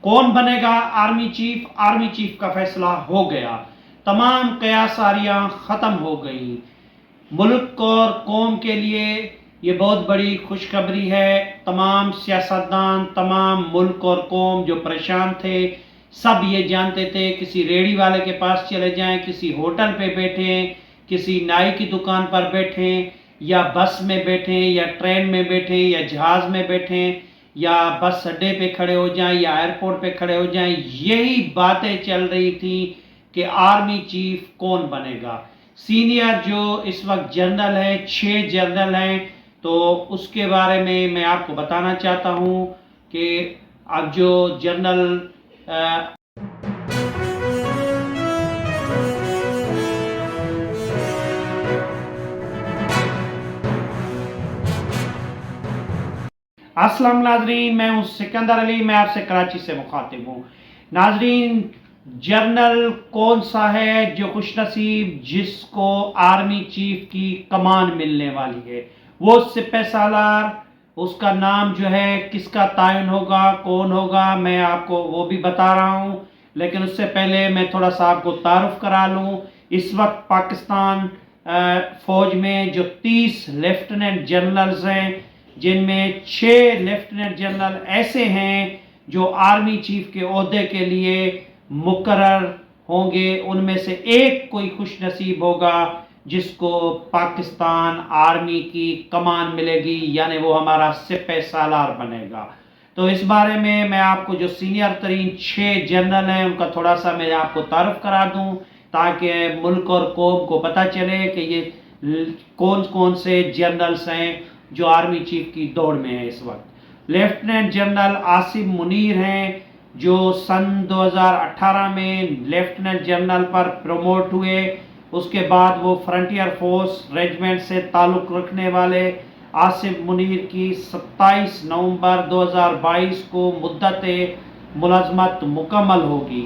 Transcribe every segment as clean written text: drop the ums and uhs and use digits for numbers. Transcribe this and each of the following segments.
کون بنے گا army chief? Army chief کا فیصلہ ہو گیا، تمام قیاساریاں ختم ہو گئیں۔ ملک اور قوم کے لیے یہ بہت بڑی خوشخبری ہے۔ تمام سیاستدان، تمام ملک اور قوم جو پریشان تھے، سب یہ جانتے تھے کسی ریڑھی والے کے پاس چلے جائیں، کسی ہوٹل پہ بیٹھیں، کسی نائی کی دکان پر بیٹھیں، یا بس میں بیٹھیں، یا ٹرین میں بیٹھیں، یا جہاز میں بیٹھیں، یا بس اڈے پہ کھڑے ہو جائیں، یا ایئرپورٹ پہ کھڑے ہو جائیں، یہی باتیں چل رہی تھیں کہ آرمی چیف کون بنے گا۔ سینئر جو اس وقت جنرل ہیں، 6 جنرل ہیں، تو اس کے بارے میں آپ کو بتانا چاہتا ہوں کہ اب جو جنرل السلام ناظرین، میں ہوں سکندر علی، میں آپ سے کراچی سے مخاطب ہوں۔ ناظرین، جنرل کون سا ہے جو خوش نصیب جس کو آرمی چیف کی کمان ملنے والی ہے؟ وہ سپہ سالار، اس کا نام جو ہے کس کا تعین ہوگا، کون ہوگا، میں آپ کو وہ بھی بتا رہا ہوں، لیکن اس سے پہلے میں تھوڑا سا آپ کو تعارف کرا لوں۔ اس وقت پاکستان فوج میں جو 30 لیفٹیننٹ جنرلز ہیں، جن میں 6 لیفٹیننٹ جنرل ایسے ہیں جو آرمی چیف کے عہدے کے لیے مقرر ہوں گے، ان میں سے ایک کوئی خوش نصیب ہوگا جس کو پاکستان آرمی کی کمان ملے گی، یعنی وہ ہمارا سپہ سالار بنے گا۔ تو اس بارے میں آپ کو جو سینئر ترین 6 جنرل ہیں ان کا تھوڑا سا میں آپ کو تعارف کرا دوں، تاکہ ملک اور قوم کو پتہ چلے کہ یہ کون کون سے جنرلز ہیں جو آرمی چیف کی دوڑ میں ہیں اس وقت۔ لیفٹیننٹ جنرل عاصم منیر ہیں، جو سن 2018 میں لیفٹیننٹ جنرل پر پروموٹ ہوئے۔ اس کے بعد وہ فرنٹیئر فورس ریجمنٹ سے تعلق رکھنے والے عاصم منیر کی 27 نومبر 2022 کو مدت ملازمت مکمل ہوگی،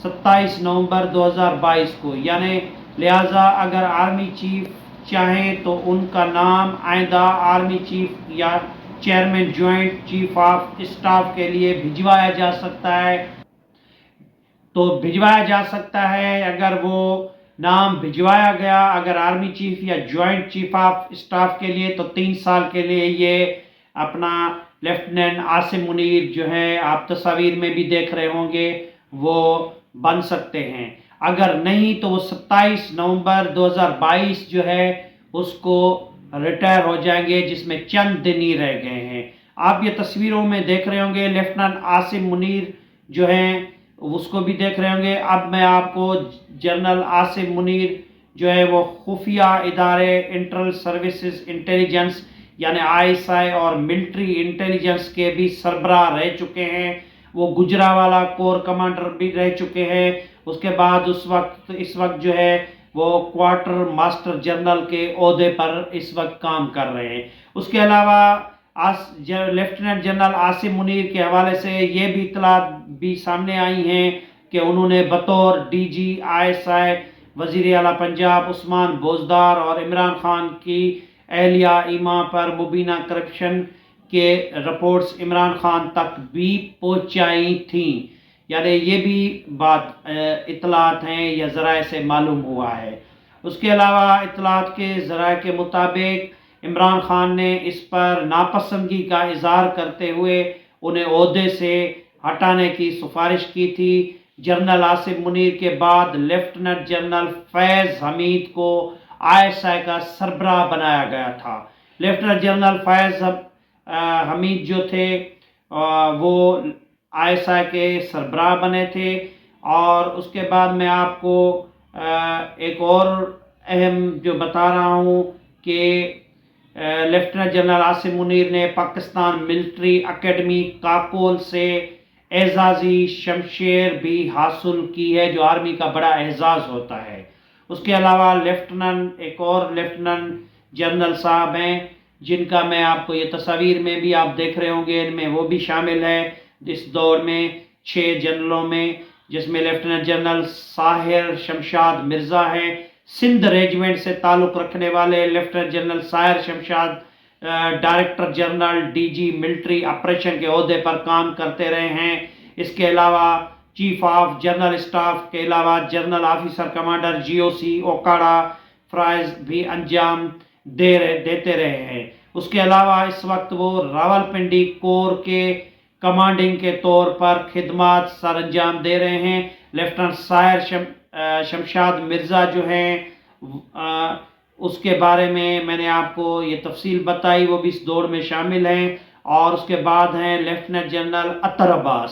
27 نومبر 2022 کو، یعنی لہٰذا اگر آرمی چیف چاہیں تو ان کا نام آئندہ آرمی چیف یا chairman joint chief of staff کے لیے بھجوایا جا سکتا ہے۔ اگر وہ نام بھجوایا گیا اگر آرمی چیف یا جوائنٹ چیف آف اسٹاف کے لیے، تو 3 سال کے لیے یہ اپنا لیفٹیننٹ عاصم منیر جو ہے، آپ تصاویر میں بھی دیکھ رہے ہوں گے، وہ بن سکتے ہیں۔ اگر نہیں تو وہ 27 نومبر 2022 جو ہے اس کو ریٹائر ہو جائیں گے، جس میں چند دن ہی رہ گئے ہیں۔ آپ یہ تصویروں میں دیکھ رہے ہوں گے، لیفٹیننٹ عاصم منیر جو ہیں اس کو بھی دیکھ رہے ہوں گے۔ اب میں آپ کو جنرل عاصم منیر جو ہے وہ خفیہ ادارے انٹرنل سروسز انٹیلیجنس یعنی ISI اور ملٹری انٹیلیجنس کے بھی سربراہ رہ چکے ہیں۔ وہ گجرانوالہ کور کمانڈر بھی رہ چکے ہیں۔ اس کے بعد اس وقت جو ہے وہ کوارٹر ماسٹر جنرل کے عہدے پر اس وقت کام کر رہے ہیں۔ اس کے علاوہ لیفٹیننٹ جنرل عاصم منیر کے حوالے سے یہ بھی اطلاعات بھی سامنے آئی ہیں کہ انہوں نے بطور DG ISI وزیر اعلیٰ پنجاب عثمان بوزدار اور عمران خان کی اہلیہ ایما پر مبینہ کرپشن کے رپورٹس عمران خان تک بھی پہنچائی تھیں، یعنی یہ بھی بات اطلاعات ہیں یا ذرائع سے معلوم ہوا ہے۔ اس کے علاوہ اطلاعات کے ذرائع کے مطابق عمران خان نے اس پر ناپسندگی کا اظہار کرتے ہوئے انہیں عہدے سے ہٹانے کی سفارش کی تھی۔ جنرل عاصم منیر کے بعد لیفٹیننٹ جنرل فیض حمید کو ISI کا سربراہ بنایا گیا تھا۔ لیفٹیننٹ جنرل فیض حمید جو تھے وہ ISI کے سربراہ بنے تھے۔ اور اس کے بعد میں آپ کو ایک اور اہم جو بتا رہا ہوں کہ لیفٹیننٹ جنرل عاصم منیر نے پاکستان ملٹری اکیڈمی کاکول سے اعزازی شمشیر بھی حاصل کی ہے، جو آرمی کا بڑا اعزاز ہوتا ہے۔ اس کے علاوہ ایک اور لیفٹیننٹ جنرل صاحب ہیں جن کا میں آپ کو یہ تصاویر میں بھی آپ دیکھ رہے ہوں گے، ان میں وہ بھی شامل ہے اس دور میں 6 جنرلوں میں، جس میں لیفٹیننٹ جنرل ساحر شمشاد مرزا ہیں، سندھ ریجمنٹ سے تعلق رکھنے والے lieutenant general Sahir Shamshad director general DG military operation کے عہدے پر کام کرتے رہے ہیں۔ اس کے علاوہ چیف آف جنرل اسٹاف کے علاوہ general officer commander GOC Okara fries بھی انجام دیتے رہے ہیں۔ اس کے علاوہ اس وقت وہ راولپنڈی کور کے کمانڈنگ کے طور پر خدمات سر انجام دے رہے ہیں۔ لیفٹنٹ سائر شمشاد مرزا جو ہیں اس کے بارے میں نے آپ کو یہ تفصیل بتائی، وہ بھی اس دوڑ میں شامل ہیں۔ اور اس کے بعد ہیں لیفٹنٹ جنرل اطہر عباس۔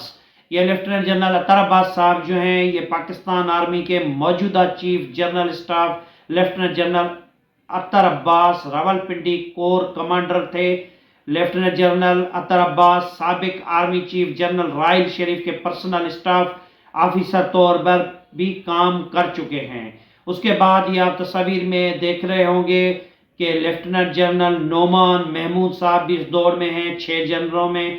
یہ لیفٹنٹ جنرل اطہر عباس صاحب جو ہیں یہ پاکستان آرمی کے موجودہ chief general staff lieutenant general Athar Abbas Rawalpindi corps commander تھے۔ لیفٹنٹ جنرل اطہر عباس سابق army chief general Raheel Sharif کے پرسنل اسٹاف آفیسر طور پر بھی کام کر چکے ہیں۔ اس کے بعد یہ آپ تصاویر میں دیکھ رہے ہوں گے کہ لیفٹنٹ جنرل نعمان محمود صاحب بھی اس دوڑ میں ہیں 6 جنرلوں میں۔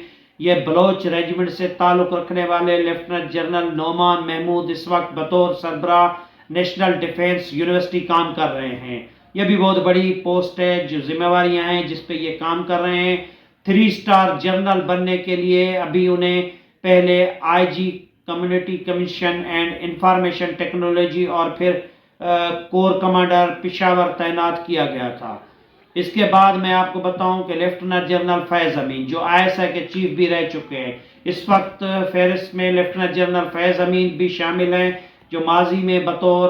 یہ بلوچ ریجمنٹ سے تعلق رکھنے والے لیفٹنٹ جنرل نعمان محمود اس وقت بطور سربراہ نیشنل ڈیفنس یونیورسٹی کام کر رہے ہیں۔ یہ بھی بہت بڑی پوسٹ ہے، جو ذمہ داریاں ہیں جس پہ یہ کام کر رہے ہیں۔ 3 اسٹار جنرل بننے کے لیے ابھی انہیں پہلے IG community commission and information technology اور پھر کور کمانڈر پشاور تعینات کیا گیا تھا۔ اس کے بعد میں آپ کو بتاؤں کہ لیفٹنٹ جنرل فیض امین جو ISI کے چیف بھی رہ چکے ہیں، اس وقت فہرست میں لیفٹنٹ جنرل فیض امین بھی شامل ہیں، جو ماضی میں بطور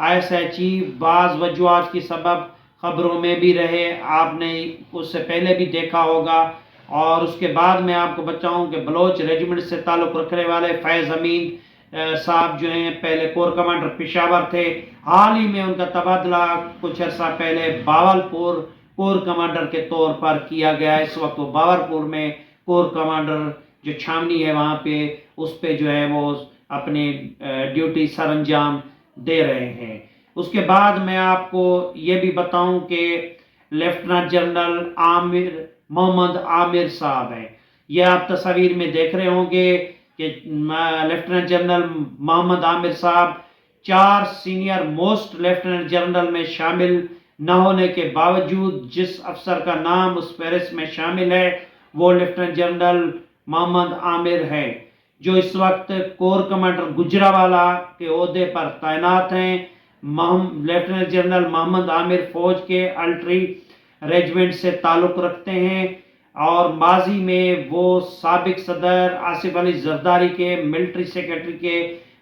ISI چیف بعض وجوہات کی سبب خبروں میں بھی رہے، آپ نے اس سے پہلے بھی دیکھا ہوگا۔ اور اس کے بعد میں آپ کو بتاؤں کہ بلوچ ریجمنٹ سے تعلق رکھنے والے فیض امین صاحب جو ہیں پہلے کور کمانڈر پشاور تھے، حال ہی میں ان کا تبادلہ کچھ عرصہ پہلے باولپور کور کمانڈر کے طور پر کیا گیا۔ اس وقت وہ باولپور میں کور کمانڈر جو چھاونی ہے وہاں پہ اس پہ جو ہے وہ اپنی ڈیوٹی سر انجام دے رہے ہیں۔ اس کے بعد میں آپ کو یہ بھی بتاؤں کہ لیفٹنٹ جنرل محمد عامر صاحب ہیں، یہ آپ تصاویر میں دیکھ رہے ہوں گے کہ لیفٹنٹ جنرل محمد عامر صاحب 4 سینئر موسٹ لیفٹنٹ جنرل میں شامل نہ ہونے کے باوجود جس افسر کا نام اس فہرست میں شامل ہے وہ لیفٹنٹ جنرل محمد عامر ہے، جو اس وقت کور کمانڈر گجرانوالہ کے عہدے پر تعینات ہیں۔ لیفٹنٹ جنرل محمد عامر فوج کے الٹری ریجمنٹ سے تعلق رکھتے ہیں اور ماضی میں وہ سابق صدر آصف علی زرداری کے ملٹری سیکرٹری کے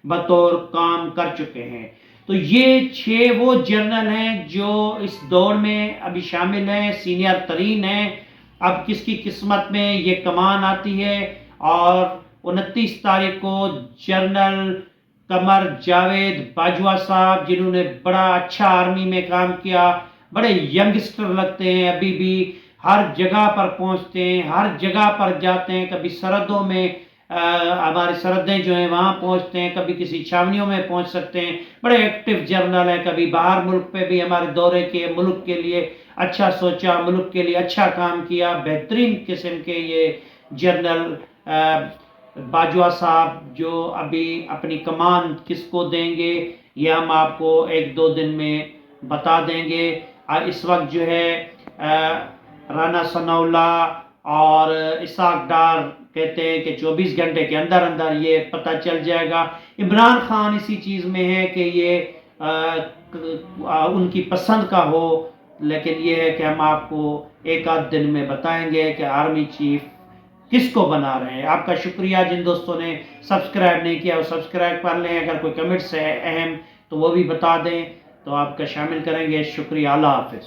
بطور کام کر چکے ہیں۔ تو یہ 6 وہ جنرل ہیں جو اس دوڑ میں ابھی شامل ہیں، سینئر ترین ہیں۔ اب کس کی قسمت میں یہ کمان آتی ہے، اور 29 تاریخ کو جنرل قمر جاوید باجوہ صاحب جنہوں نے بڑا اچھا آرمی میں کام کیا، بڑے ینگسٹر لگتے ہیں، ابھی بھی ہر جگہ پر پہنچتے ہیں، ہر جگہ پر جاتے ہیں، کبھی سرحدوں میں ہماری سرحدیں جو ہیں وہاں پہنچتے ہیں، کبھی کسی چھاونیوں میں پہنچ سکتے ہیں، بڑے ایکٹیو جنرل ہیں، کبھی باہر ملک پہ بھی ہمارے دورے کیے، ملک کے لیے اچھا سوچا، ملک کے لیے اچھا کام کیا، بہترین قسم کے یہ جنرل باجوہ صاحب جو ابھی اپنی کمان کس کو دیں گے یہ ہم آپ کو 1-2 دن میں بتا دیں گے۔ اس وقت جو ہے رانا ثناء اللہ اور اسحاق ڈار کہتے ہیں کہ 24 گھنٹے کے اندر اندر یہ پتہ چل جائے گا۔ عمران خان اسی چیز میں ہے کہ یہ ان کی پسند کا ہو، لیکن یہ ہے کہ ہم آپ کو 1-8 دن میں بتائیں گے کہ آرمی چیف کس کو بنا رہے ہیں۔ آپ کا شکریہ، جن دوستوں نے سبسکرائب نہیں کیا وہ سبسکرائب کر لیں، اگر کوئی کمنٹس ہے اہم تو وہ بھی بتا دیں تو آپ کا شامل کریں گے۔ شکریہ، اللہ حافظ۔